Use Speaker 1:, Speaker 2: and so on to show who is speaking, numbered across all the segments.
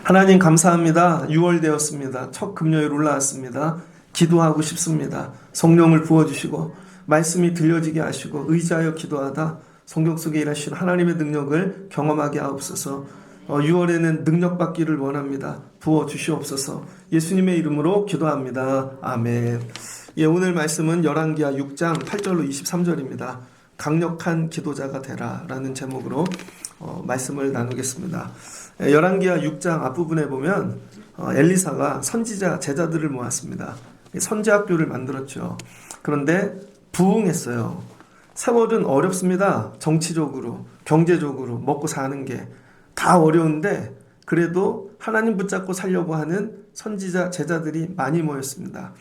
Speaker 1: 하나님 감사합니다. 6월 되었습니다. 첫 금요일 올라왔습니다. 기도하고 싶습니다. 성령을 부어주시고 말씀이 들려지게 하시고 의지하여 기도하다 성경 속에 일하신 하나님의 능력을 경험하게 하옵소서. 6월에는 능력 받기를 원합니다. 부어주시옵소서. 예수님의 이름으로 기도합니다. 아멘. 오늘 말씀은 열왕기하 6장 8절로 23절입니다. 강력한 기도자가 되라 라는 제목으로 말씀을 나누겠습니다. 열왕기하 6장 앞부분에 보면 엘리사가 선지자 제자들을 모았습니다. 선지학교를 만들었죠. 그런데 부흥했어요. 세월은 어렵습니다. 정치적으로, 경제적으로 먹고 사는 게 다 어려운데 그래도 하나님 붙잡고 살려고 하는 선지자 제자들이 많이 모였습니다.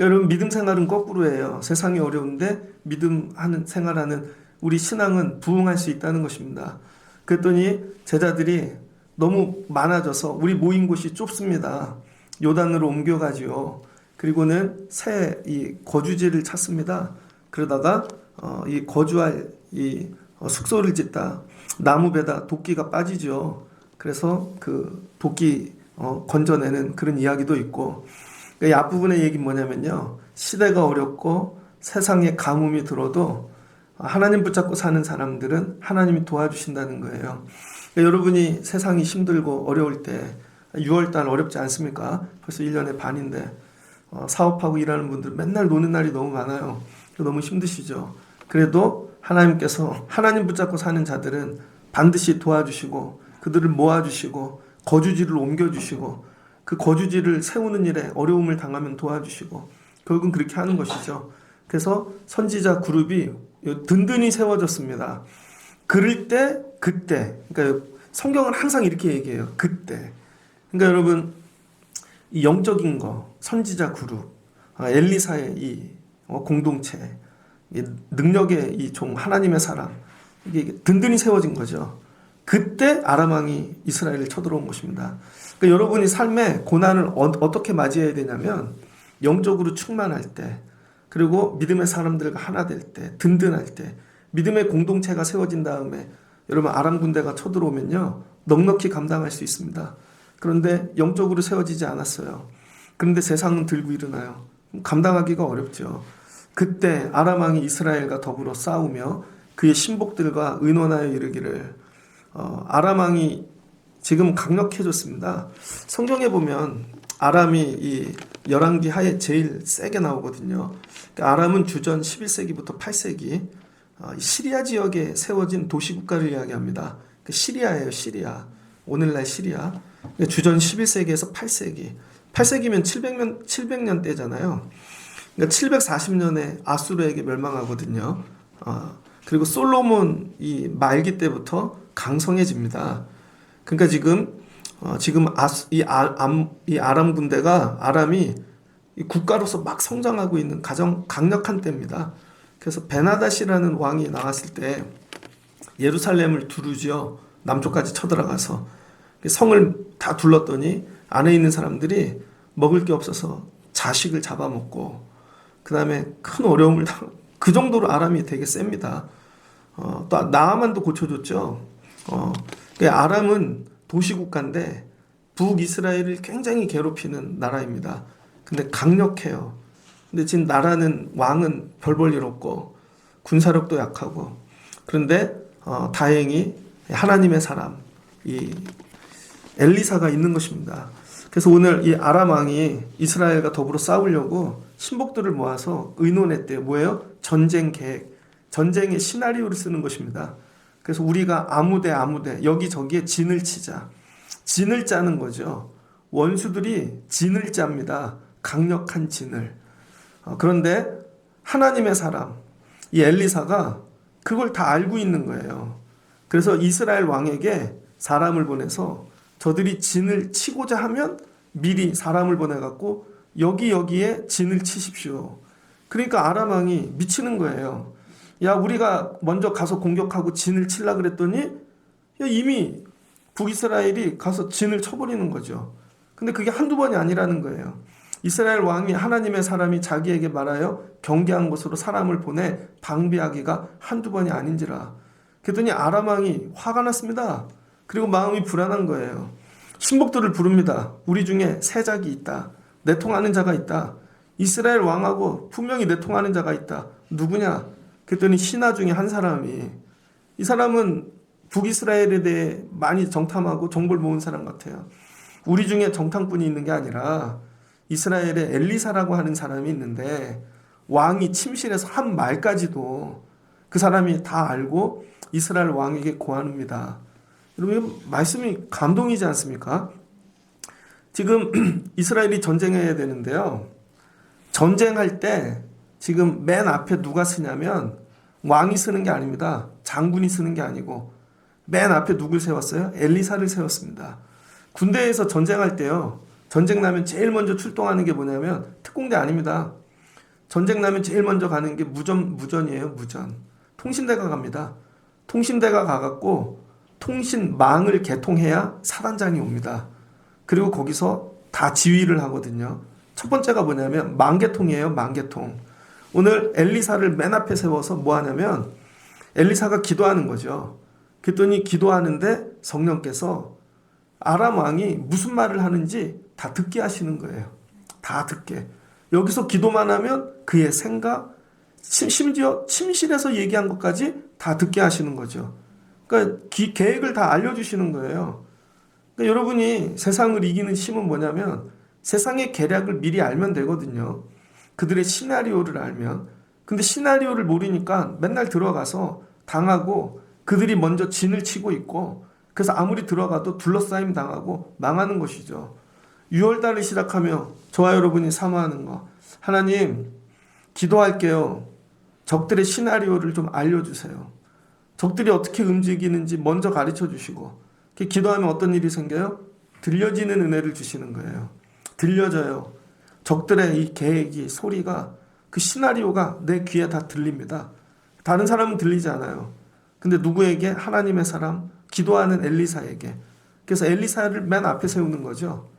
Speaker 1: 여러분, 믿음 생활은 거꾸로예요. 세상이 어려운데 믿음 생활하는 우리 신앙은 부흥할 수 있다는 것입니다. 그랬더니 제자들이 너무 많아져서 우리 모인 곳이 좁습니다. 요단으로 옮겨가지요. 그리고는 새 거주지를 찾습니다. 그러다가 이 거주할 숙소를 짓다 나무배다 도끼가 빠지죠. 그래서 그 도끼 건져내는 그런 이야기도 있고, 이 앞부분의 얘기는 뭐냐면요, 시대가 어렵고 세상에 가뭄이 들어도 하나님 붙잡고 사는 사람들은 하나님이 도와주신다는 거예요. 여러분이 세상이 힘들고 어려울 때 6월달 어렵지 않습니까? 벌써 1년의 반인데 사업하고 일하는 분들 맨날 노는 날이 너무 많아요. 너무 힘드시죠? 그래도 하나님께서 하나님 붙잡고 사는 자들은 반드시 도와주시고 그들을 모아주시고 거주지를 옮겨주시고 그 거주지를 세우는 일에 어려움을 당하면 도와주시고 결국은 그렇게 하는 것이죠. 그래서 선지자 그룹이 든든히 세워졌습니다. 그럴 때 그때, 그러니까 성경은 항상 이렇게 얘기해요. 그때. 그러니까 여러분, 이 영적인 거, 선지자 그룹, 엘리사의 이 공동체, 이 능력의 이 종 하나님의 사람, 이게 든든히 세워진 거죠. 그때 아람 왕이 이스라엘을 쳐들어온 것입니다. 그러니까 여러분이 삶의 고난을 어떻게 맞이해야 되냐면 영적으로 충만할 때, 그리고 믿음의 사람들과 하나 될 때, 든든할 때, 믿음의 공동체가 세워진 다음에 여러분 아람 군대가 쳐들어오면요 넉넉히 감당할 수 있습니다. 그런데 영적으로 세워지지 않았어요. 그런데 세상은 들고 일어나요. 감당하기가 어렵죠. 그때 아람 왕이 이스라엘과 더불어 싸우며 그의 신복들과 의논하여 이르기를, 아람 왕이 지금 강력해졌습니다. 성경에 보면 아람이 이 열왕기 하에 제일 세게 나오거든요. 아람은 주전 11세기부터 8세기 시리아 지역에 세워진 도시국가를 이야기합니다. 시리아예요, 시리아. 오늘날 시리아. 주전 11세기에서 8세기. 8세기면 700년 때잖아요. 그러니까 740년에 아수르에게 멸망하거든요. 그리고 솔로몬 이 말기 때부터 강성해집니다. 그러니까 지금 이 아람 군대가 아람이 국가로서 막 성장하고 있는 가장 강력한 때입니다. 그래서 베나닷이라는 왕이 나왔을 때 예루살렘을 두르죠. 남쪽까지 쳐들어가서 성을 다 둘렀더니 안에 있는 사람들이 먹을 게 없어서 자식을 잡아먹고 그 다음에 큰 어려움을 그 정도로 아람이 되게 셉니다. 또 나아만도 고쳐줬죠. 아람은 도시국가인데 북이스라엘을 굉장히 괴롭히는 나라입니다. 근데 강력해요. 근데 지금 나라는 왕은 별 볼 일 없고 군사력도 약하고, 그런데 다행히 하나님의 사람 이 엘리사가 있는 것입니다. 그래서 오늘 이 아람 왕이 이스라엘과 더불어 싸우려고 신복들을 모아서 의논했대요. 뭐예요? 전쟁 계획, 전쟁의 시나리오를 쓰는 것입니다. 그래서 우리가 아무데 여기저기에 진을 치자. 진을 짜는 거죠. 원수들이 진을 짭니다. 강력한 진을. 그런데 하나님의 사람, 이 엘리사가 그걸 다 알고 있는 거예요. 그래서 이스라엘 왕에게 사람을 보내서 저들이 진을 치고자 하면 미리 사람을 보내갖고 여기에 진을 치십시오. 그러니까 아람 왕이 미치는 거예요. 야, 우리가 먼저 가서 공격하고 진을 치려 그랬더니 이미 북이스라엘이 가서 진을 쳐버리는 거죠. 근데 그게 한두 번이 아니라는 거예요. 이스라엘 왕이 하나님의 사람이 자기에게 말하여 경계한 곳으로 사람을 보내 방비하기가 한두 번이 아닌지라. 그랬더니 아람 왕이 화가 났습니다. 그리고 마음이 불안한 거예요. 신복들을 부릅니다. 우리 중에 세작이 있다. 내통하는 자가 있다. 이스라엘 왕하고 분명히 내통하는 자가 있다. 누구냐? 그랬더니 신하 중에 한 사람이, 이 사람은 북이스라엘에 대해 많이 정탐하고 정보를 모은 사람 같아요. 우리 중에 정탐꾼이 있는 게 아니라 이스라엘에 엘리사라고 하는 사람이 있는데 왕이 침실에서 한 말까지도 그 사람이 다 알고 이스라엘 왕에게 고합니다. 여러분, 말씀이 감동이지 않습니까? 지금 이스라엘이 전쟁해야 되는데요. 전쟁할 때 지금 맨 앞에 누가 쓰냐면 왕이 쓰는 게 아닙니다. 장군이 쓰는 게 아니고 맨 앞에 누굴 세웠어요? 엘리사를 세웠습니다. 군대에서 전쟁할 때요. 전쟁 나면 제일 먼저 출동하는 게 뭐냐면 특공대 아닙니다. 전쟁 나면 제일 먼저 가는 게 무전이에요. 무전. 통신대가 갑니다. 통신대가 가갖고 통신망을 개통해야 사단장이 옵니다. 그리고 거기서 다 지휘를 하거든요. 첫 번째가 뭐냐면 망개통이에요. 망개통. 오늘 엘리사를 맨 앞에 세워서 뭐 하냐면 엘리사가 기도하는 거죠. 그랬더니 기도하는데 성령께서 아람 왕이 무슨 말을 하는지 다 듣게 하시는 거예요. 다 듣게. 여기서 기도만 하면 그의 생각, 심지어 침실에서 얘기한 것까지 다 듣게 하시는 거죠. 그러니까 계획을 다 알려주시는 거예요. 그러니까 여러분이 세상을 이기는 힘은 뭐냐면 세상의 계략을 미리 알면 되거든요. 그들의 시나리오를 알면. 근데 시나리오를 모르니까 맨날 들어가서 당하고 그들이 먼저 진을 치고 있고 그래서 아무리 들어가도 둘러싸임 당하고 망하는 것이죠. 6월달을 시작하며 저와 여러분이 사모하는 거, 하나님 기도할게요. 적들의 시나리오를 좀 알려주세요. 적들이 어떻게 움직이는지 먼저 가르쳐 주시고, 기도하면 어떤 일이 생겨요? 들려지는 은혜를 주시는 거예요. 들려져요. 적들의 이 계획이, 소리가, 그 시나리오가 내 귀에 다 들립니다. 다른 사람은 들리지 않아요. 근데 누구에게? 하나님의 사람, 기도하는 엘리사에게. 그래서 엘리사를 맨 앞에 세우는 거죠.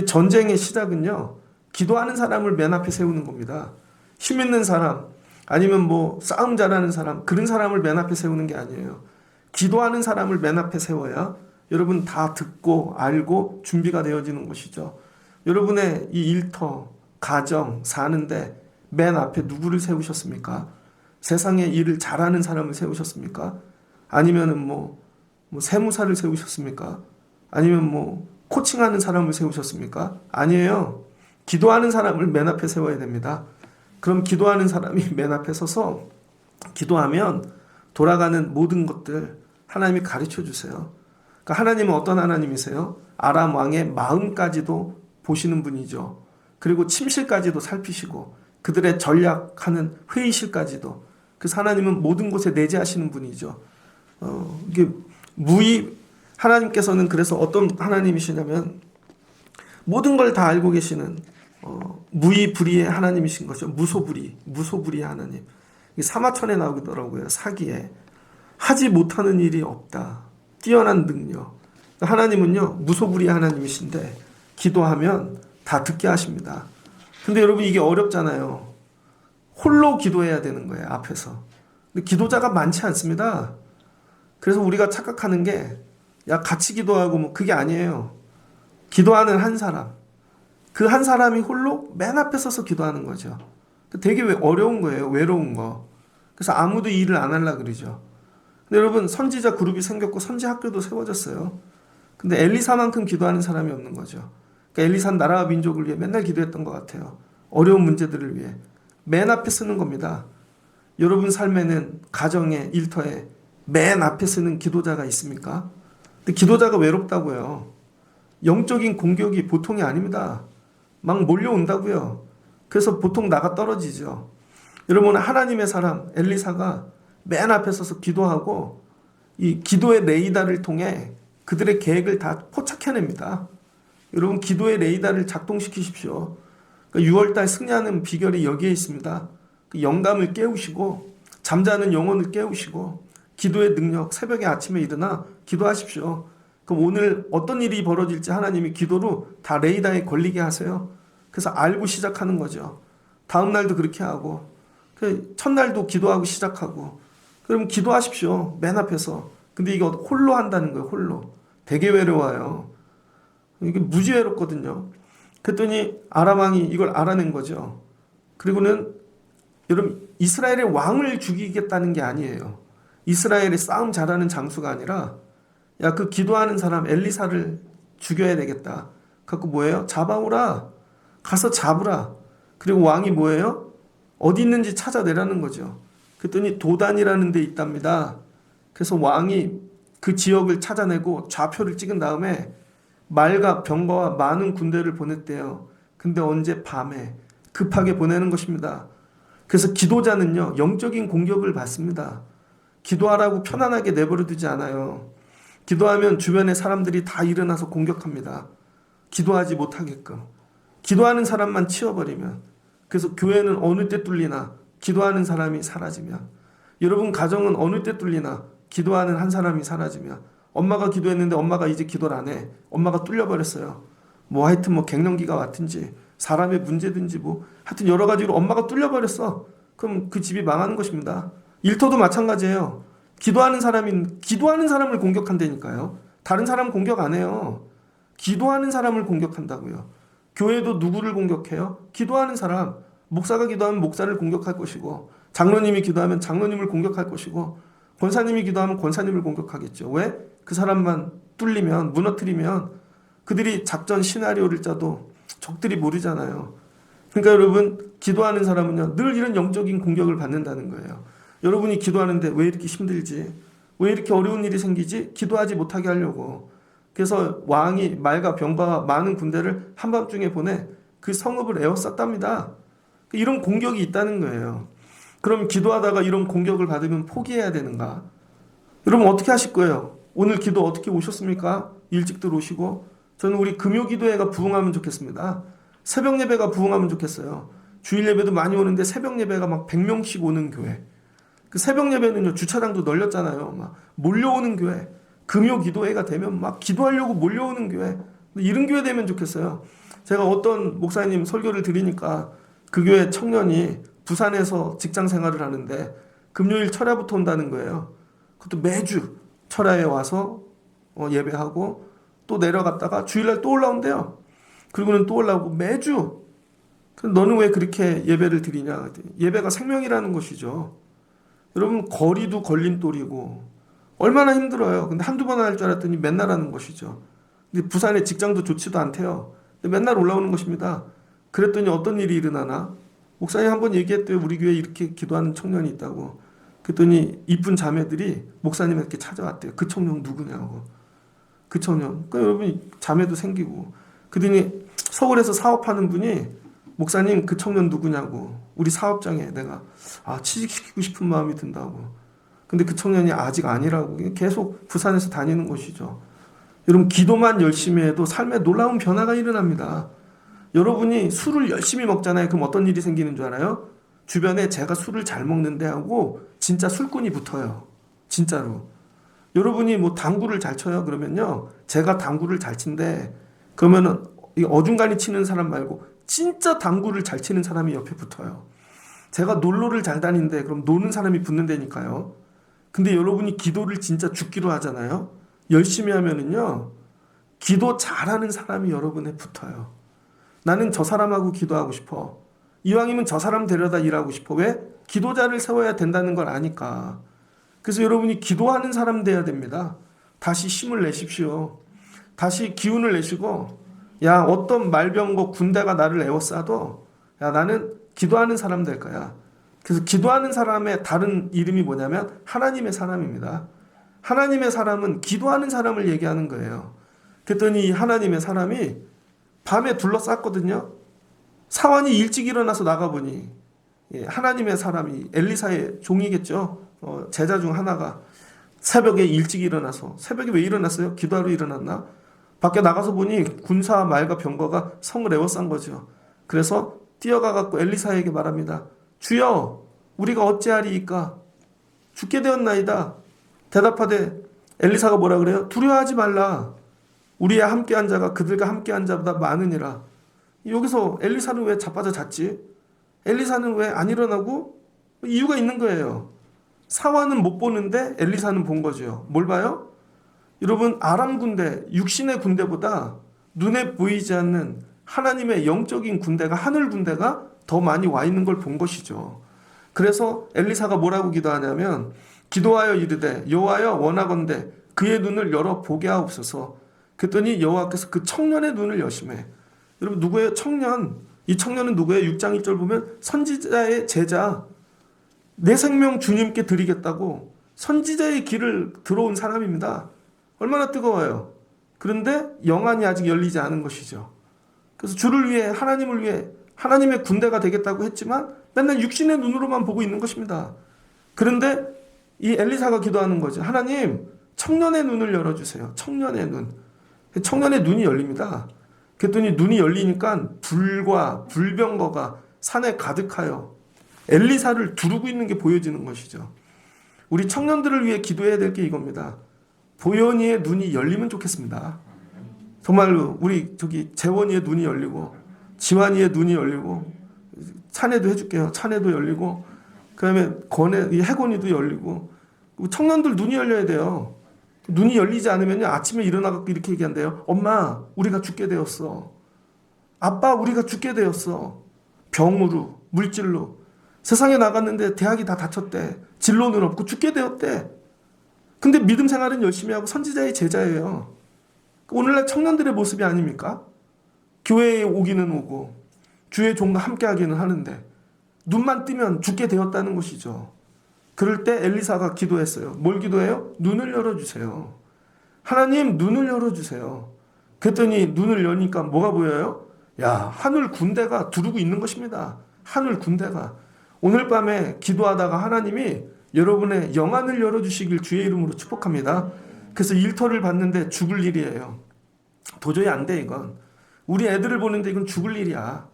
Speaker 1: 전쟁의 시작은요, 기도하는 사람을 맨 앞에 세우는 겁니다. 힘 있는 사람, 아니면 뭐 싸움 잘하는 사람, 그런 사람을 맨 앞에 세우는 게 아니에요. 기도하는 사람을 맨 앞에 세워야 여러분 다 듣고 알고 준비가 되어지는 것이죠. 여러분의 이 일터, 가정, 사는데 맨 앞에 누구를 세우셨습니까? 세상의 일을 잘하는 사람을 세우셨습니까? 아니면은 뭐 세무사를 세우셨습니까? 아니면 뭐 코칭하는 사람을 세우셨습니까? 아니에요. 기도하는 사람을 맨 앞에 세워야 됩니다. 그럼 기도하는 사람이 맨 앞에 서서 기도하면 돌아가는 모든 것들 하나님이 가르쳐 주세요. 그러니까 하나님은 어떤 하나님이세요? 아람 왕의 마음까지도 보시는 분이죠. 그리고 침실까지도 살피시고 그들의 전략하는 회의실까지도. 그래서 하나님은 모든 곳에 내재하시는 분이죠. 이게 하나님께서는 그래서 어떤 하나님이시냐면 모든 걸 다 알고 계시는 무의불의의 하나님이신 거죠. 무소불위의 하나님. 사마천에 나오더라고요. 사기에 하지 못하는 일이 없다. 뛰어난 능력. 하나님은요 무소불위의 하나님이신데 기도하면 다 듣게 하십니다. 근데 여러분 이게 어렵잖아요. 홀로 기도해야 되는 거예요. 앞에서. 근데 기도자가 많지 않습니다. 그래서 우리가 착각하는 게 야 같이 기도하고 뭐 그게 아니에요. 기도하는 한 사람. 그 한 사람이 홀로 맨 앞에 서서 기도하는 거죠. 되게 어려운 거예요. 외로운 거. 그래서 아무도 일을 안 하려고 그러죠. 근데 여러분 선지자 그룹이 생겼고 선지 학교도 세워졌어요. 근데 엘리사만큼 기도하는 사람이 없는 거죠. 그러니까 엘리사는 나라와 민족을 위해 맨날 기도했던 것 같아요. 어려운 문제들을 위해. 맨 앞에 쓰는 겁니다. 여러분 삶에는 가정에 일터에 맨 앞에 쓰는 기도자가 있습니까? 근데 기도자가 외롭다고요. 영적인 공격이 보통이 아닙니다. 막 몰려온다고요. 그래서 보통 나가 떨어지죠. 여러분 하나님의 사람 엘리사가 맨 앞에 서서 기도하고 이 기도의 레이더를 통해 그들의 계획을 다 포착해냅니다. 여러분 기도의 레이더를 작동시키십시오. 그러니까 6월달 승리하는 비결이 여기에 있습니다. 그 영감을 깨우시고 잠자는 영혼을 깨우시고 기도의 능력, 새벽에 아침에 일어나 기도하십시오. 그럼 오늘 어떤 일이 벌어질지 하나님이 기도로 다 레이더에 걸리게 하세요. 그래서 알고 시작하는 거죠. 다음 날도 그렇게 하고 첫날도 기도하고 시작하고 그럼 기도하십시오. 맨 앞에서. 근데 이거 홀로 한다는 거예요. 홀로. 되게 외로워요. 이게 무지 외롭거든요. 그랬더니 아람 왕이 이걸 알아낸 거죠. 그리고는 여러분 이스라엘의 왕을 죽이겠다는 게 아니에요. 이스라엘의 싸움 잘하는 장수가 아니라 야 그 기도하는 사람 엘리사를 죽여야 되겠다. 갖고 뭐예요? 잡아오라. 가서 잡으라. 그리고 왕이 뭐예요? 어디 있는지 찾아내라는 거죠. 그랬더니 도단이라는 데 있답니다. 그래서 왕이 그 지역을 찾아내고 좌표를 찍은 다음에 말과 병거와 많은 군대를 보냈대요. 근데 언제? 밤에 급하게 보내는 것입니다. 그래서 기도자는요 영적인 공격을 받습니다. 기도하라고 편안하게 내버려 두지 않아요. 기도하면 주변의 사람들이 다 일어나서 공격합니다. 기도하지 못하게끔. 기도하는 사람만 치워버리면. 그래서 교회는 어느 때 뚫리나 기도하는 사람이 사라지면, 여러분 가정은 어느 때 뚫리나 기도하는 한 사람이 사라지면, 엄마가 기도했는데 엄마가 이제 기도를 안 해. 엄마가 뚫려버렸어요. 뭐 하여튼 뭐 갱년기가 왔든지 사람의 문제든지 뭐 하여튼 여러 가지로 엄마가 뚫려버렸어. 그럼 그 집이 망하는 것입니다. 일터도 마찬가지예요. 기도하는 사람을 공격한다니까요. 다른 사람 공격 안 해요. 기도하는 사람을 공격한다고요. 교회도 누구를 공격해요? 기도하는 사람. 목사가 기도하면 목사를 공격할 것이고, 장로님이 기도하면 장로님을 공격할 것이고, 권사님이 기도하면 권사님을 공격하겠죠. 왜? 그 사람만 뚫리면, 무너뜨리면 그들이 작전 시나리오를 짜도 적들이 모르잖아요. 그러니까 여러분 기도하는 사람은요 늘 이런 영적인 공격을 받는다는 거예요. 여러분이 기도하는데 왜 이렇게 힘들지? 왜 이렇게 어려운 일이 생기지? 기도하지 못하게 하려고. 그래서 왕이 말과 병거와 많은 군대를 한밤중에 보내 그 성읍을 에워쌌답니다. 이런 공격이 있다는 거예요. 그럼 기도하다가 이런 공격을 받으면 포기해야 되는가? 여러분 어떻게 하실 거예요? 오늘 기도 어떻게 오셨습니까? 일찍들 오시고. 저는 우리 금요기도회가 부흥하면 좋겠습니다. 새벽 예배가 부흥하면 좋겠어요. 주일 예배도 많이 오는데 새벽 예배가 막 100명씩 오는 교회. 그 새벽 예배는요 주차장도 널렸잖아요. 막 몰려오는 교회. 금요기도회가 되면 막 기도하려고 몰려오는 교회. 이런 교회 되면 좋겠어요. 제가 어떤 목사님 설교를 들으니까 그 교회 청년이 부산에서 직장 생활을 하는데 금요일 철야부터 온다는 거예요. 그것도 매주 철야에 와서 예배하고 또 내려갔다가 주일날 또 올라온대요. 그리고는 또 올라오고 매주. 너는 왜 그렇게 예배를 드리냐? 예배가 생명이라는 것이죠. 여러분 거리도 걸림돌이고 얼마나 힘들어요. 근데 한두 번 할 줄 알았더니 맨날 하는 것이죠. 근데 부산에 직장도 좋지도 않대요. 근데 맨날 올라오는 것입니다. 그랬더니 어떤 일이 일어나나? 목사님 한번 얘기했대요. 우리 교회에 이렇게 기도하는 청년이 있다고. 그랬더니 이쁜 자매들이 목사님에게 찾아왔대요. 그 청년 누구냐고. 그 청년. 그러니까 여러분 자매도 생기고. 그랬더니 서울에서 사업하는 분이 목사님 그 청년 누구냐고. 우리 사업장에 내가 취직시키고 싶은 마음이 든다고. 근데 그 청년이 아직 아니라고. 계속 부산에서 다니는 것이죠. 여러분 기도만 열심히 해도 삶에 놀라운 변화가 일어납니다. 여러분이 술을 열심히 먹잖아요. 그럼 어떤 일이 생기는 줄 알아요? 주변에 제가 술을 잘 먹는데 하고 진짜 술꾼이 붙어요. 진짜로. 여러분이 뭐 당구를 잘 쳐요. 그러면요. 제가 당구를 잘 친대. 그러면은 어중간히 치는 사람 말고 진짜 당구를 잘 치는 사람이 옆에 붙어요. 제가 놀러를 잘 다니는데 그럼 노는 사람이 붙는다니까요. 근데 여러분이 기도를 진짜 죽기로 하잖아요. 열심히 하면은요. 기도 잘하는 사람이 여러분에 붙어요. 나는 저 사람하고 기도하고 싶어. 이왕이면 저 사람 데려다 일하고 싶어. 왜? 기도자를 세워야 된다는 걸 아니까. 그래서 여러분이 기도하는 사람 돼야 됩니다. 다시 힘을 내십시오. 다시 기운을 내시고 야 어떤 말병거 군대가 나를 에워싸도 야 나는 기도하는 사람 될 거야. 그래서 기도하는 사람의 다른 이름이 뭐냐면 하나님의 사람입니다. 하나님의 사람은 기도하는 사람을 얘기하는 거예요. 그랬더니 이 하나님의 사람이 밤에 둘러쌌거든요. 사환이 일찍 일어나서 나가보니 하나님의 사람이 엘리사의 종이겠죠. 제자 중 하나가 새벽에 일찍 일어나서, 새벽에 왜 일어났어요? 기도하러 일어났나? 밖에 나가서 보니 군사 말과 병거가 성을 에워싼 거죠. 그래서 뛰어가 갖고 엘리사에게 말합니다. 주여 우리가 어찌하리이까? 죽게 되었나이다. 대답하되 엘리사가 뭐라 그래요? 두려워하지 말라. 우리와 함께한 자가 그들과 함께한 자보다 많으니라. 여기서 엘리사는 왜 자빠져 잤지? 엘리사는 왜 안 일어나고? 이유가 있는 거예요. 사화는 못 보는데 엘리사는 본 거죠. 뭘 봐요? 여러분, 아람 군대, 육신의 군대보다 눈에 보이지 않는 하나님의 영적인 군대가, 하늘 군대가 더 많이 와 있는 걸 본 것이죠. 그래서 엘리사가 뭐라고 기도하냐면, 기도하여 이르되 여호와여 원하건대 그의 눈을 열어 보게 하옵소서. 그랬더니 여호와께서 그 청년의 눈을 여시매. 여러분, 누구예요? 청년. 이 청년은 누구예요? 6장 1절 보면 선지자의 제자, 내 생명 주님께 드리겠다고 선지자의 길을 들어온 사람입니다. 얼마나 뜨거워요. 그런데 영안이 아직 열리지 않은 것이죠. 그래서 주를 위해, 하나님을 위해 하나님의 군대가 되겠다고 했지만 맨날 육신의 눈으로만 보고 있는 것입니다. 그런데 이 엘리사가 기도하는 거죠. 하나님, 청년의 눈을 열어주세요. 청년의 눈. 청년의 눈이 열립니다. 그랬더니 눈이 열리니까 불과 불병거가 산에 가득하여 엘리사를 두르고 있는 게 보여지는 것이죠. 우리 청년들을 위해 기도해야 될 게 이겁니다. 보현이의 눈이 열리면 좋겠습니다. 정말로 우리 재원이의 눈이 열리고, 지환이의 눈이 열리고, 찬혜도 해줄게요. 찬혜도 열리고, 그 다음에 해곤이도 열리고, 청년들 눈이 열려야 돼요. 눈이 열리지 않으면 아침에 일어나서 이렇게 얘기한대요. 엄마, 우리가 죽게 되었어. 아빠, 우리가 죽게 되었어. 병으로, 물질로. 세상에 나갔는데 대학이 다 닫혔대. 진로는 없고 죽게 되었대. 근데 믿음 생활은 열심히 하고 선지자의 제자예요. 오늘날 청년들의 모습이 아닙니까? 교회에 오기는 오고 주의 종과 함께 하기는 하는데 눈만 뜨면 죽게 되었다는 것이죠. 그럴 때 엘리사가 기도했어요. 뭘 기도해요? 눈을 열어주세요. 하나님, 눈을 열어주세요. 그랬더니 눈을 여니까 뭐가 보여요? 야, 하늘 군대가 두르고 있는 것입니다. 하늘 군대가. 오늘 밤에 기도하다가 하나님이 여러분의 영안을 열어주시길 주의 이름으로 축복합니다. 그래서 일터를 봤는데 죽을 일이에요. 도저히 안 돼, 이건. 우리 애들을 보는데 이건 죽을 일이야.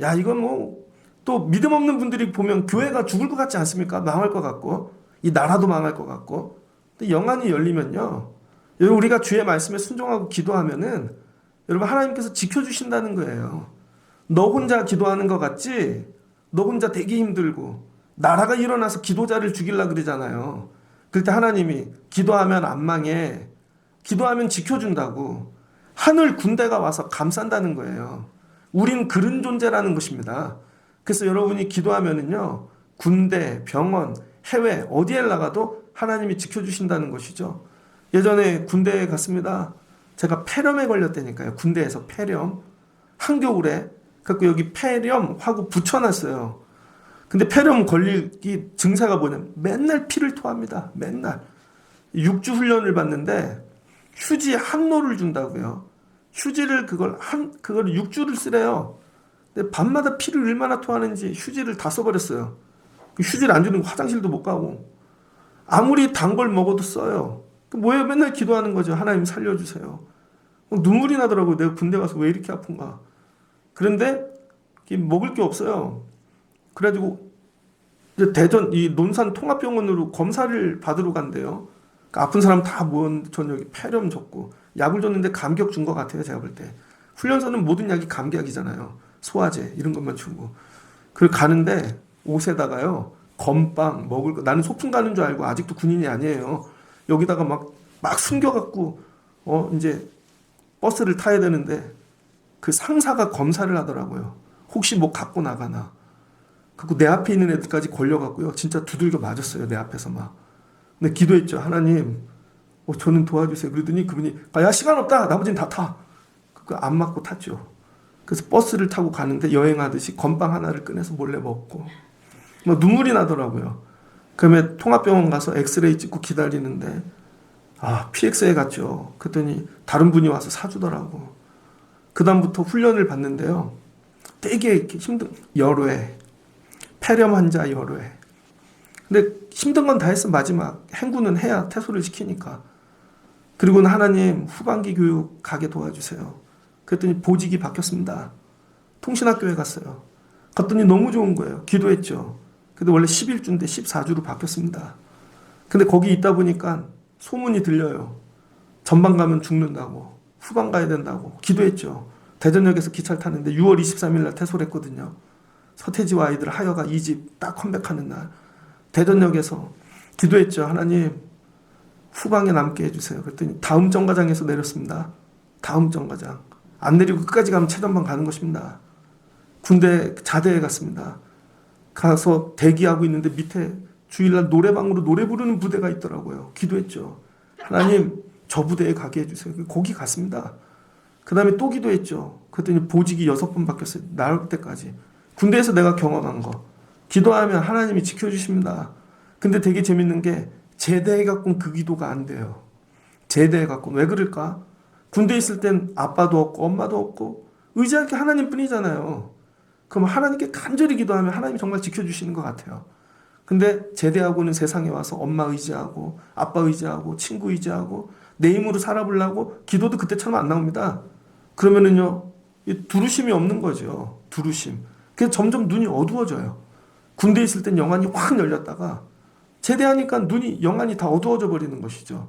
Speaker 1: 야, 이건 또 믿음 없는 분들이 보면 교회가 죽을 것 같지 않습니까? 망할 것 같고, 이 나라도 망할 것 같고. 근데 영안이 열리면요, 여러분, 우리가 주의 말씀에 순종하고 기도하면은 여러분, 하나님께서 지켜주신다는 거예요. 너 혼자 기도하는 것 같지? 너 혼자 되게 힘들고 나라가 일어나서 기도자를 죽이려고 그러잖아요. 그럴 때 하나님이 기도하면 안 망해. 기도하면 지켜준다고. 하늘 군대가 와서 감싼다는 거예요. 우린 그런 존재라는 것입니다. 그래서 여러분이 기도하면은요, 군대, 병원, 해외 어디에 나가도 하나님이 지켜주신다는 것이죠. 예전에 군대에 갔습니다. 제가 폐렴에 걸렸다니까요. 군대에서 폐렴. 한겨울에. 그래서 여기 폐렴 하고 붙여놨어요. 근데 폐렴 걸리기 증세가 뭐냐면 맨날 피를 토합니다. 맨날. 6주 훈련을 받는데 휴지 한 노를 준다고요. 휴지를 그걸 6주를 쓰래요. 근데 밤마다 피를 얼마나 토하는지 휴지를 다 써버렸어요. 그 휴지를 안 주는 거 화장실도 못 가고. 아무리 단 걸 먹어도 써요. 뭐예요? 맨날 기도하는 거죠. 하나님 살려주세요. 눈물이 나더라고요. 내가 군대 가서 왜 이렇게 아픈가. 그런데 먹을 게 없어요. 그래가지고 이제 대전 이 논산 통합병원으로 검사를 받으러 간대요. 그러니까 아픈 사람 다 모은 저녁에 폐렴 줬고 약을 줬는데 감기약 준 것 같아요. 제가 볼 때. 훈련소는 모든 약이 감기약이잖아요. 소화제 이런 것만 주고. 그걸 가는데 옷에다가요, 건빵 먹을 거. 나는 소풍 가는 줄 알고, 아직도 군인이 아니에요. 여기다가 막 숨겨갖고 이제 버스를 타야 되는데 그 상사가 검사를 하더라고요. 혹시 뭐 갖고 나가나. 그리고 내 앞에 있는 애들까지 걸려갖고요, 진짜 두들겨 맞았어요. 내 앞에서 막. 근데 기도했죠. 하나님, 저는 도와주세요. 그러더니 그분이 야, 시간 없다. 나머지는 다 타. 그거 안 맞고 탔죠. 그래서 버스를 타고 가는데 여행하듯이 건빵 하나를 꺼내서 몰래 먹고 눈물이 나더라고요. 그러면 통합병원 가서 엑스레이 찍고 기다리는데 PX에 갔죠. 그랬더니 다른 분이 와서 사주더라고. 그 다음부터 훈련을 받는데요, 되게 힘든 열외, 폐렴 환자 열외. 근데 힘든 건 다 했어. 마지막 행군은 해야 퇴소를 시키니까. 그리고는 하나님 후반기 교육 가게 도와주세요. 그랬더니 보직이 바뀌었습니다. 통신학교에 갔어요. 갔더니 너무 좋은 거예요. 기도했죠. 근데 원래 11주인데 14주로 바뀌었습니다. 근데 거기 있다 보니까 소문이 들려요. 전방 가면 죽는다고, 후방 가야 된다고. 기도했죠. 대전역에서 기차를 탔는데 6월 23일 날 퇴소를 했거든요. 서태지와 아이들 하여가 2집 딱 컴백하는 날 대전역에서 기도했죠. 하나님 후방에 남게 해주세요. 그랬더니 다음 정거장에서 내렸습니다. 다음 정거장. 안 내리고 끝까지 가면 최전방 가는 것입니다. 군대 자대에 갔습니다. 가서 대기하고 있는데 밑에 주일날 노래방으로 노래 부르는 부대가 있더라고요. 기도했죠. 하나님 저 부대에 가게 해주세요. 거기 갔습니다. 그 다음에 또 기도했죠. 그랬더니 보직이 6번 바뀌었어요. 나올 때까지. 군대에서 내가 경험한 거. 기도하면 하나님이 지켜주십니다. 근데 되게 재밌는 게 제대에 갖고는 그 기도가 안 돼요. 제대에 갖고는. 왜 그럴까? 군대에 있을 땐 아빠도 없고 엄마도 없고 의지할 게 하나님뿐이잖아요. 그럼 하나님께 간절히 기도하면 하나님이 정말 지켜주시는 것 같아요. 근데 제대하고는 세상에 와서 엄마 의지하고 아빠 의지하고 친구 의지하고 내 힘으로 살아보려고 기도도 그때처럼 안 나옵니다. 그러면은요 두루심이 없는 거죠. 두루심. 그래서 점점 눈이 어두워져요. 군대에 있을 땐 영안이 확 열렸다가 제대하니까 눈이 영안이 다 어두워져 버리는 것이죠.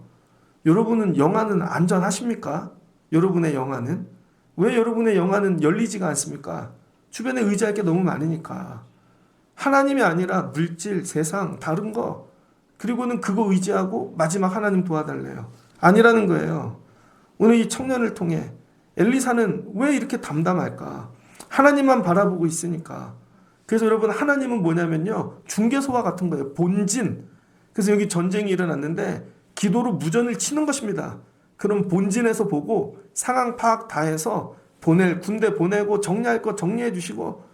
Speaker 1: 여러분은 영안은 안전하십니까? 여러분의 영안은? 왜 여러분의 영안은 열리지가 않습니까? 주변에 의지할 게 너무 많으니까. 하나님이 아니라 물질, 세상, 다른 거 그리고는 그거 의지하고 마지막 하나님 도와달래요. 아니라는 거예요. 오늘 이 청년을 통해 엘리사는 왜 이렇게 담담할까? 하나님만 바라보고 있으니까. 그래서 여러분 하나님은 뭐냐면요. 중개소와 같은 거예요. 본진. 그래서 여기 전쟁이 일어났는데 기도로 무전을 치는 것입니다. 그럼 본진에서 보고 상황 파악 다 해서 군대 보내고 정리할 거 정리해 주시고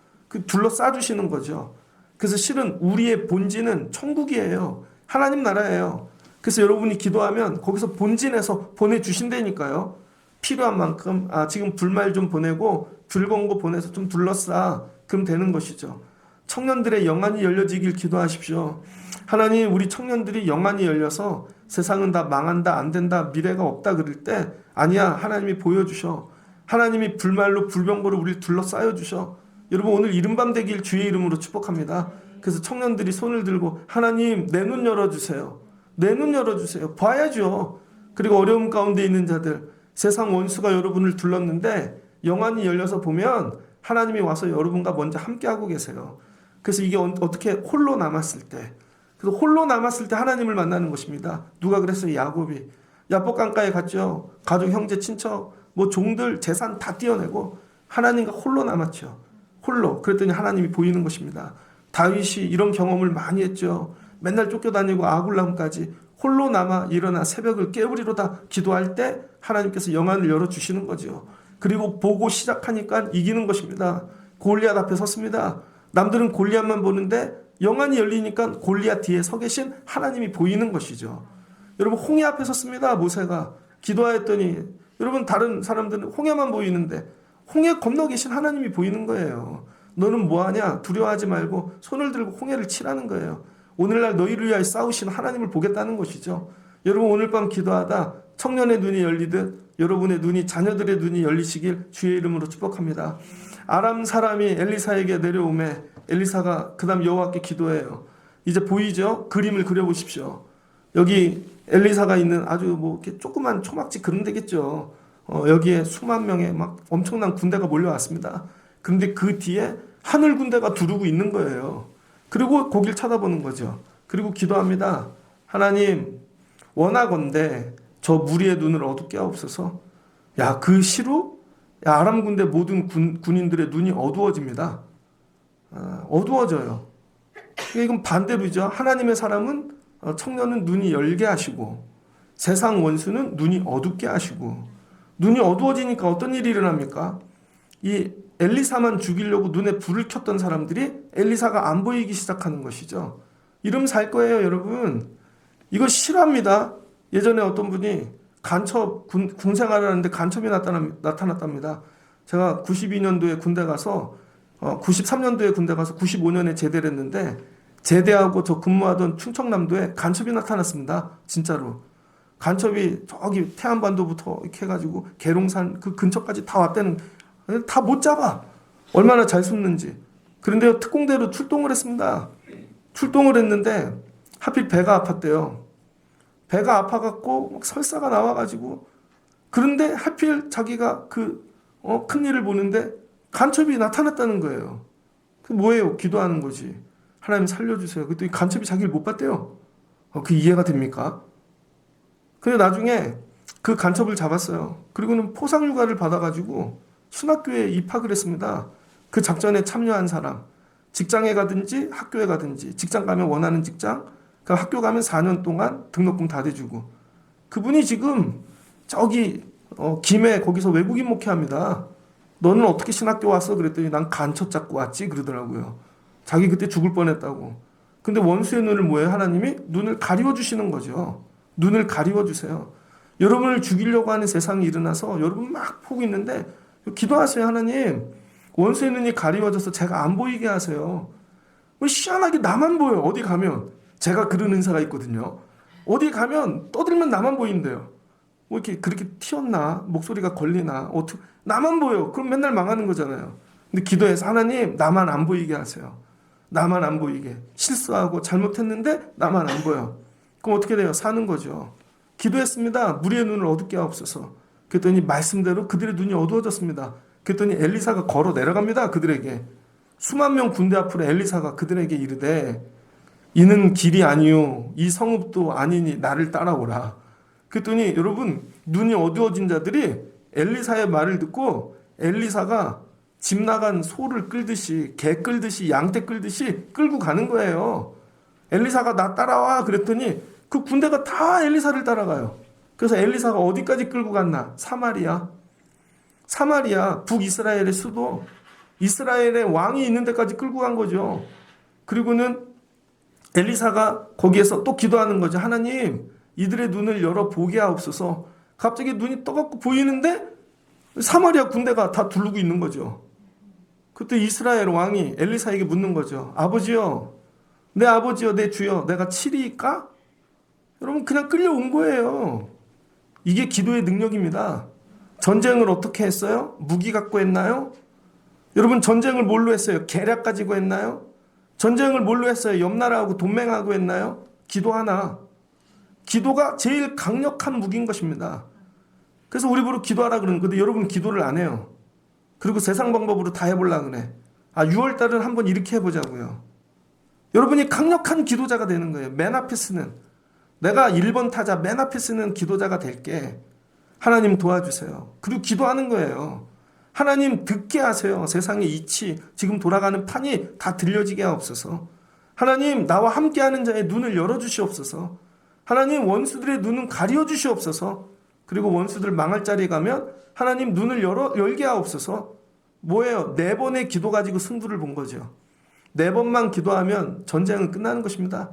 Speaker 1: 둘러싸 주시는 거죠. 그래서 실은 우리의 본진은 천국이에요. 하나님 나라예요. 그래서 여러분이 기도하면 거기서 본진에서 보내주신다니까요. 필요한 만큼 지금 불말 좀 보내고 즐거운 거 보내서 좀 둘러싸. 그럼 되는 것이죠. 청년들의 영안이 열려지길 기도하십시오. 하나님 우리 청년들이 영안이 열려서 세상은 다 망한다 안 된다 미래가 없다 그럴 때 아니야 하나님이 보여주셔. 하나님이 불말로 불병거로 우리를 둘러싸여 주셔. 여러분 오늘 이른밤 되길 주의 이름으로 축복합니다. 그래서 청년들이 손을 들고 하나님 내 눈 열어주세요. 내 눈 열어주세요. 봐야죠. 그리고 어려움 가운데 있는 자들 세상 원수가 여러분을 둘렀는데 영안이 열려서 보면 하나님이 와서 여러분과 먼저 함께하고 계세요. 그래서 이게 어떻게 홀로 남았을 때 그래서 홀로 남았을 때 하나님을 만나는 것입니다. 누가 그랬어요? 야곱이 야복 강가에 갔죠. 가족 형제 친척 뭐 종들 재산 다 떼어내고 하나님과 홀로 남았죠. 홀로. 그랬더니 하나님이 보이는 것입니다. 다윗이 이런 경험을 많이 했죠. 맨날 쫓겨다니고 아굴람까지 홀로 남아 일어나 새벽을 깨우리로다 기도할 때 하나님께서 영안을 열어주시는 거죠. 그리고 보고 시작하니까 이기는 것입니다. 골리앗 앞에 섰습니다. 남들은 골리앗만 보는데 영안이 열리니까 골리앗 뒤에 서 계신 하나님이 보이는 것이죠. 여러분 홍해 앞에 섰습니다. 모세가 기도하였더니 여러분 다른 사람들은 홍해만 보이는데 홍해 건너 계신 하나님이 보이는 거예요. 너는 뭐하냐? 두려워하지 말고 손을 들고 홍해를 치라는 거예요. 오늘날 너희를 위하여 싸우시는 하나님을 보겠다는 것이죠. 여러분 오늘 밤 기도하다 청년의 눈이 열리듯 여러분의 눈이 자녀들의 눈이 열리시길 주의 이름으로 축복합니다. 아람 사람이 엘리사에게 내려오매 엘리사가 그 다음 여호와께 기도해요. 이제 보이죠? 그림을 그려보십시오. 여기 엘리사가 있는 아주 뭐 이렇게 조그만 초막집 그런 데겠죠. 여기에 수만 명의 막 엄청난 군대가 몰려왔습니다. 그런데 그 뒤에 하늘 군대가 두르고 있는 거예요. 그리고 거길 쳐다보는 거죠. 그리고 기도합니다. 하나님 원하건대 저 무리의 눈을 어둡게 하옵소서. 야, 그 시로 아람 군대 모든 군인들의 눈이 어두워집니다. 어두워져요. 이건 반대로죠. 하나님의 사람은 청년은 눈이 열게 하시고 세상 원수는 눈이 어둡게 하시고 눈이 어두워지니까 어떤 일이 일어납니까? 이 엘리사만 죽이려고 눈에 불을 켰던 사람들이 엘리사가 안 보이기 시작하는 것이죠. 이러면 살 거예요, 여러분. 이거 실화입니다. 예전에 어떤 분이 간첩 군 생활을 하는데 간첩이 나타났답니다. 제가 92년도에 군대 가서 93년도에 군대 가서 95년에 제대를 했는데 제대하고 저 근무하던 충청남도에 간첩이 나타났습니다. 진짜로. 간첩이 저기 태안반도부터 이렇게 해가지고 계룡산 그 근처까지 다 왔다는 다 못 잡아. 얼마나 잘 숨는지. 그런데 특공대로 출동을 했습니다. 출동을 했는데 하필 배가 아팠대요. 배가 아파갖고 설사가 나와가지고 그런데 하필 자기가 그 큰 일을 보는데 간첩이 나타났다는 거예요. 그 뭐예요? 기도하는 거지. 하나님 살려주세요. 그랬더니 간첩이 자기를 못 봤대요. 그 이해가 됩니까? 근데 나중에 그 간첩을 잡았어요. 그리고는 포상휴가를 받아가지고 신학교에 입학을 했습니다. 그 작전에 참여한 사람. 직장에 가든지 학교에 가든지, 직장 가면 원하는 직장, 그 학교 가면 4년 동안 등록금 다 대주고. 그분이 지금 저기 김해 거기서 외국인 목회합니다. 너는 어떻게 신학교 왔어? 그랬더니 난 간첩 잡고 왔지 그러더라고요. 자기 그때 죽을 뻔했다고. 근데 원수의 눈을 뭐예요? 하나님이 눈을 가리워 주시는 거죠. 눈을 가리워 주세요. 여러분을 죽이려고 하는 세상이 일어나서 여러분 막 보고 있는데 기도하세요. 하나님, 원수의 눈이 가리워져서 제가 안 보이게 하세요. 희한하게 나만 보여요. 어디 가면. 제가 그런 은사가 있거든요. 어디 가면 떠들면 나만 보인대요. 뭐 이렇게 그렇게 튀었나? 목소리가 걸리나? 어떻게 나만 보여. 그럼 맨날 망하는 거잖아요. 근데 기도해서 하나님, 나만 안 보이게 하세요. 나만 안 보이게. 실수하고 잘못했는데 나만 안 보여. 그럼 어떻게 돼요? 사는 거죠. 기도했습니다. 무리의 눈을 어둡게 하옵소서. 그랬더니 말씀대로 그들의 눈이 어두워졌습니다. 그랬더니 엘리사가 걸어 내려갑니다. 그들에게. 수만 명 군대 앞으로 엘리사가 그들에게 이르되 이는 길이 아니요 이 성읍도 아니니 나를 따라오라. 그랬더니 여러분, 눈이 어두워진 자들이 엘리사의 말을 듣고 엘리사가 집 나간 소를 끌듯이, 개 끌듯이, 양떼 끌듯이 끌고 가는 거예요. 엘리사가 나 따라와 그랬더니 그 군대가 다 엘리사를 따라가요. 그래서 엘리사가 어디까지 끌고 갔나? 사마리아, 북이스라엘의 수도, 이스라엘의 왕이 있는 데까지 끌고 간 거죠. 그리고는 엘리사가 거기에서 또 기도하는 거죠. 하나님, 이들의 눈을 열어 보게 하옵소서. 갑자기 눈이 떠갖고 보이는데 사마리아 군대가 다 두르고 있는 거죠. 그때 이스라엘 왕이 엘리사에게 묻는 거죠. 아버지요, 내 아버지요, 내 주여, 내가 치리일까? 여러분, 그냥 끌려온 거예요. 이게 기도의 능력입니다. 전쟁을 어떻게 했어요? 무기 갖고 했나요? 여러분, 전쟁을 뭘로 했어요? 계략 가지고 했나요? 전쟁을 뭘로 했어요? 옆 나라하고 동맹하고 했나요? 기도 하나. 기도가 제일 강력한 무기인 것입니다. 그래서 우리 보러 기도하라 그러는 건데 여러분 기도를 안 해요. 그리고 세상 방법으로 다 해보려고 그래. 6월달은 한번 이렇게 해보자고요. 여러분이 강력한 기도자가 되는 거예요. 맨 앞에 쓰는. 내가 1번 타자 맨 앞에 쓰는 기도자가 될게. 하나님 도와주세요. 그리고 기도하는 거예요. 하나님 듣게 하세요. 세상의 이치, 지금 돌아가는 판이 다 들려지게 하옵소서. 하나님, 나와 함께하는 자의 눈을 열어주시옵소서. 하나님, 원수들의 눈은 가려 주시옵소서. 그리고 원수들 망할 자리에 가면 하나님 눈을 열게 하옵소서. 뭐예요? 4번의 기도 가지고 승부를 본 거죠. 4번만 기도하면 전쟁은 끝나는 것입니다.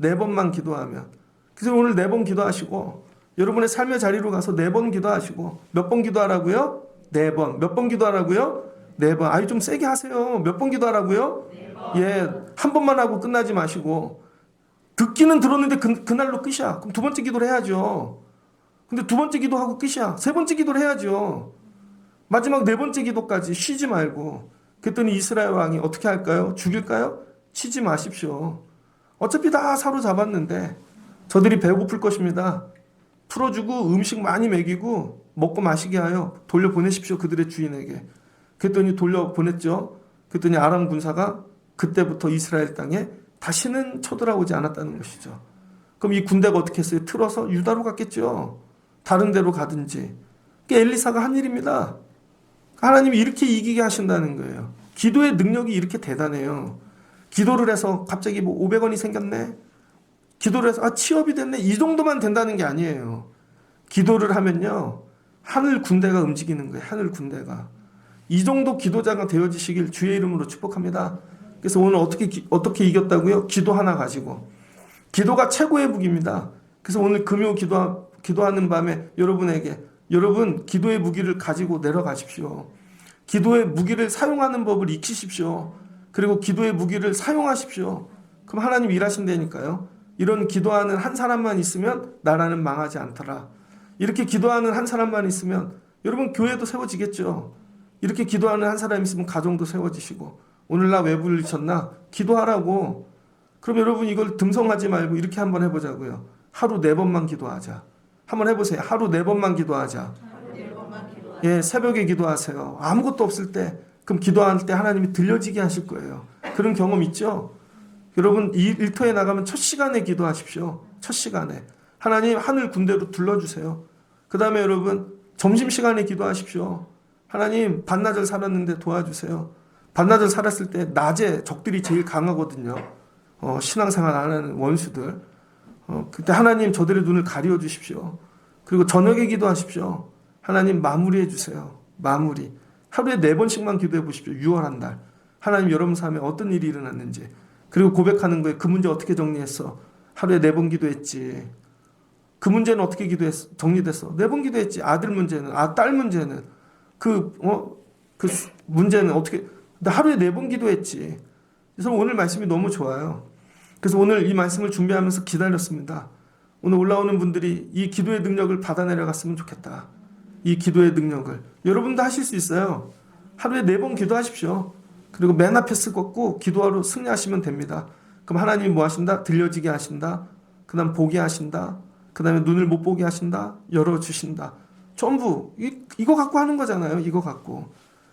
Speaker 1: 4번만 기도하면. 그래서 오늘 4번 기도하시고 여러분의 삶의 자리로 가서 4번 기도하시고. 몇 번 기도하라고요? 4번. 몇 번 기도하라고요? 4번. 아이, 좀 세게 하세요. 몇 번 기도하라고요? 4번. 예, 한 번만 하고 끝나지 마시고. 듣기는 들었는데 그날로 끝이야. 그럼 2번째 기도를 해야죠. 근데 2번째 기도하고 끝이야. 3번째 기도를 해야죠. 마지막 4번째 기도까지 쉬지 말고. 그랬더니 이스라엘 왕이 어떻게 할까요? 죽일까요? 치지 마십시오. 어차피 다 사로잡았는데 저들이 배고플 것입니다. 풀어주고 음식 많이 먹이고 먹고 마시게 하여 돌려보내십시오. 그들의 주인에게. 그랬더니 돌려보냈죠. 그랬더니 아람 군사가 그때부터 이스라엘 땅에 다시는 쳐들어오지 않았다는 것이죠. 그럼 이 군대가 어떻게 했어요? 틀어서 유다로 갔겠죠. 다른 데로 가든지. 그게 엘리사가 한 일입니다. 하나님이 이렇게 이기게 하신다는 거예요. 기도의 능력이 이렇게 대단해요. 기도를 해서 갑자기 뭐 500원이 생겼네. 기도를 해서 취업이 됐네. 이 정도만 된다는 게 아니에요. 기도를 하면요, 하늘 군대가 움직이는 거예요. 하늘 군대가. 이 정도 기도자가 되어지시길 주의 이름으로 축복합니다. 그래서 오늘 어떻게 이겼다고요? 기도 하나 가지고. 기도가 최고의 무기입니다. 그래서 오늘 금요 기도하는 밤에 여러분에게, 여러분 기도의 무기를 가지고 내려가십시오. 기도의 무기를 사용하는 법을 익히십시오. 그리고 기도의 무기를 사용하십시오. 그럼 하나님 일하신다니까요. 이런 기도하는 한 사람만 있으면 나라는 망하지 않더라. 이렇게 기도하는 한 사람만 있으면 여러분 교회도 세워지겠죠. 이렇게 기도하는 한 사람 있으면 가정도 세워지시고. 오늘 나 왜 부르셨나? 기도하라고. 그럼 여러분 이걸 듬성하지 말고 이렇게 한번 해보자고요. 하루 4번만 기도하자. 한번 해보세요. 하루 4번만 기도하자. 예, 새벽에 기도하세요. 아무것도 없을 때, 그럼 기도할 때 하나님이 들려지게 하실 거예요. 그런 경험 있죠? 여러분, 이 일터에 나가면 첫 시간에 기도하십시오. 첫 시간에. 하나님 하늘 군대로 둘러주세요. 그 다음에 여러분, 점심시간에 기도하십시오. 하나님, 반나절 살았는데 도와주세요. 반나절 살았을 때 낮에 적들이 제일 강하거든요. 신앙생활 안 하는 원수들. 그때 하나님 저들의 눈을 가리워 주십시오. 그리고 저녁에 기도하십시오. 하나님 마무리해 주세요. 마무리. 하루에 4번씩만 기도해 보십시오. 6월 한 달. 하나님 여러분 삶에 어떤 일이 일어났는지. 그리고 고백하는 거예요. 그 문제 어떻게 정리했어? 하루에 4번 기도했지. 그 문제는 어떻게 기도했어? 정리됐어? 4번 기도했지. 아들 문제는, 딸 문제는. 그 문제는 어떻게, 나 하루에 4번 기도했지. 그래서 오늘 말씀이 너무 좋아요. 그래서 오늘 이 말씀을 준비하면서 기다렸습니다. 오늘 올라오는 분들이 이 기도의 능력을 받아 내려갔으면 좋겠다. 이 기도의 능력을. 여러분도 하실 수 있어요. 하루에 4번 기도하십시오. 그리고 맨 앞에 쓰고 기도하러 승리하시면 됩니다. 그럼 하나님이 뭐 하신다? 들려지게 하신다. 그 다음 보게 하신다. 그 다음에 눈을 못 보게 하신다. 열어주신다. 전부 이거 갖고 하는 거잖아요. 이거 갖고.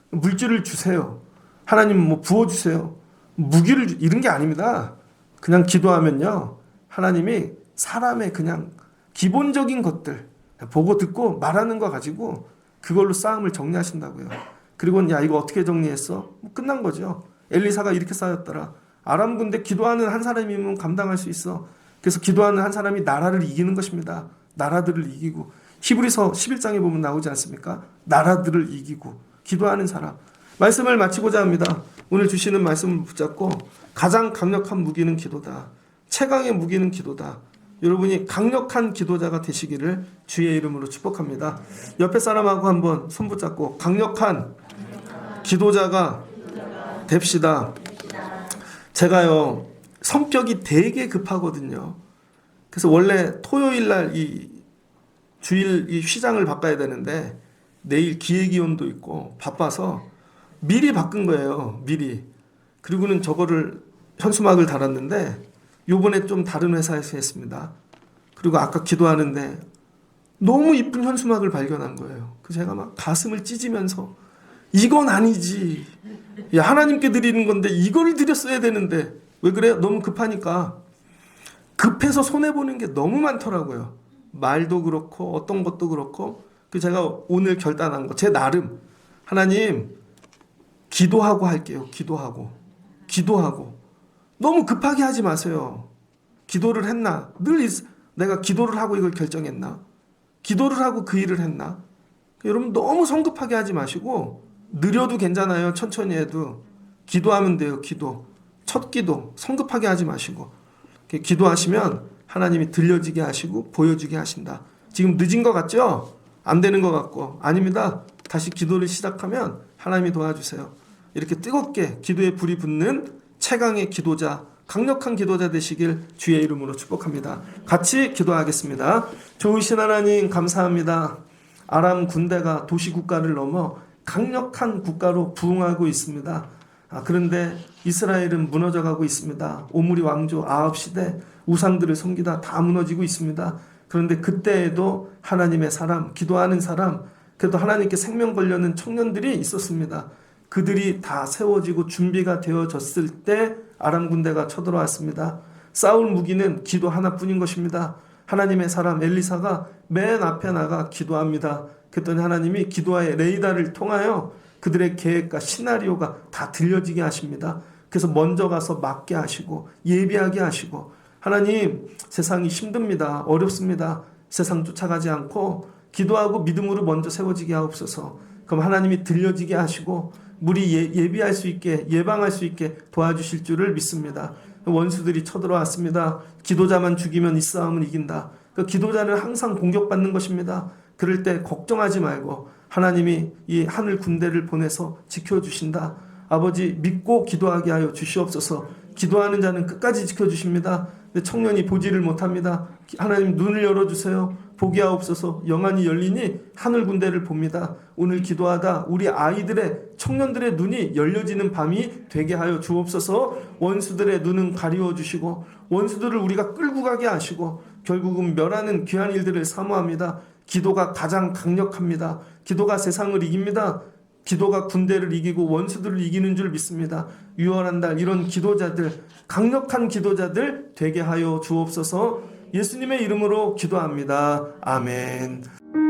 Speaker 1: 물질을 주세요. 하나님 뭐 부어주세요. 무기를 이런 게 아닙니다. 그냥 기도하면요. 하나님이 사람의 그냥 기본적인 것들 보고 듣고 말하는 거 가지고 그걸로 싸움을 정리하신다고요. 그리고 야 이거 어떻게 정리했어? 뭐 끝난 거죠. 엘리사가 이렇게 싸웠더라. 아람 군대 기도하는 한 사람이면 감당할 수 있어. 그래서 기도하는 한 사람이 나라를 이기는 것입니다. 나라들을 이기고 히브리서 11장에 보면 나오지 않습니까? 나라들을 이기고 기도하는 사람. 말씀을 마치고자 합니다. 오늘 주시는 말씀을 붙잡고 가장 강력한 무기는 기도다. 최강의 무기는 기도다. 여러분이 강력한 기도자가 되시기를 주의 이름으로 축복합니다. 옆에 사람하고 한번 손 붙잡고 강력한 기도자가 됩시다. 제가요 성격이 되게 급하거든요. 그래서 원래 토요일 날 이 주일 이 휘장을 바꿔야 되는데 내일 기획위원도 있고 바빠서 미리 바꾼 거예요. 미리. 그리고는 저거를 현수막을 달았는데 요번에 좀 다른 회사에서 했습니다. 그리고 아까 기도하는데 너무 이쁜 현수막을 발견한 거예요. 그래서 제가 막 가슴을 찢으면서 이건 아니지. 야, 하나님께 드리는 건데 이걸 드렸어야 되는데 왜 그래요? 너무 급하니까. 급해서 손해보는 게 너무 많더라고요. 말도 그렇고 어떤 것도 그렇고. 그래서 제가 오늘 결단한 거 제 나름 하나님 기도하고 할게요. 기도하고 너무 급하게 하지 마세요. 기도를 했나? 늘 내가 기도를 하고 이걸 결정했나? 기도를 하고 그 일을 했나? 여러분 너무 성급하게 하지 마시고 느려도 괜찮아요. 천천히 해도 기도하면 돼요. 첫 기도 성급하게 하지 마시고 기도하시면 하나님이 들려지게 하시고 보여주게 하신다. 지금 늦은 것 같죠? 안 되는 것 같고 아닙니다. 다시 기도를 시작하면 하나님이 도와주세요. 이렇게 뜨겁게 기도에 불이 붙는 최강의 기도자, 강력한 기도자 되시길 주의 이름으로 축복합니다. 같이 기도하겠습니다. 좋으신 하나님 감사합니다. 아람 군대가 도시 국가를 넘어 강력한 국가로 부흥하고 있습니다. 그런데 이스라엘은 무너져가고 있습니다. 오므리 왕조 아합 시대 우상들을 섬기다 다 무너지고 있습니다. 그런데 그때에도 하나님의 사람, 기도하는 사람, 그래도 하나님께 생명 걸려는 청년들이 있었습니다. 그들이 다 세워지고 준비가 되어졌을 때 아람 군대가 쳐들어왔습니다. 싸울 무기는 기도 하나뿐인 것입니다. 하나님의 사람 엘리사가 맨 앞에 나가 기도합니다. 그랬더니 하나님이 기도의 레이더를 통하여 그들의 계획과 시나리오가 다 들려지게 하십니다. 그래서 먼저 가서 막게 하시고 예비하게 하시고 하나님 세상이 힘듭니다. 어렵습니다. 세상 쫓아가지 않고 기도하고 믿음으로 먼저 세워지게 하옵소서. 그럼 하나님이 들려지게 하시고 우리 예비할 수 있게 예방할 수 있게 도와주실 줄을 믿습니다. 원수들이 쳐들어왔습니다. 기도자만 죽이면 이 싸움은 이긴다. 그 기도자는 항상 공격받는 것입니다. 그럴 때 걱정하지 말고 하나님이 이 하늘 군대를 보내서 지켜주신다. 아버지 믿고 기도하게 하여 주시옵소서. 기도하는 자는 끝까지 지켜주십니다. 근데 청년이 보지를 못합니다. 하나님 눈을 열어주세요. 보게 하옵소서. 영안이 열리니 하늘 군대를 봅니다. 오늘 기도하다 우리 아이들의 청년들의 눈이 열려지는 밤이 되게 하여 주옵소서. 원수들의 눈은 가리워 주시고 원수들을 우리가 끌고 가게 하시고 결국은 멸하는 귀한 일들을 사모합니다. 기도가 가장 강력합니다. 기도가 세상을 이깁니다. 기도가 군대를 이기고 원수들을 이기는 줄 믿습니다. 유월한 달 이런 기도자들, 강력한 기도자들 되게 하여 주옵소서. 예수님의 이름으로 기도합니다. 아멘.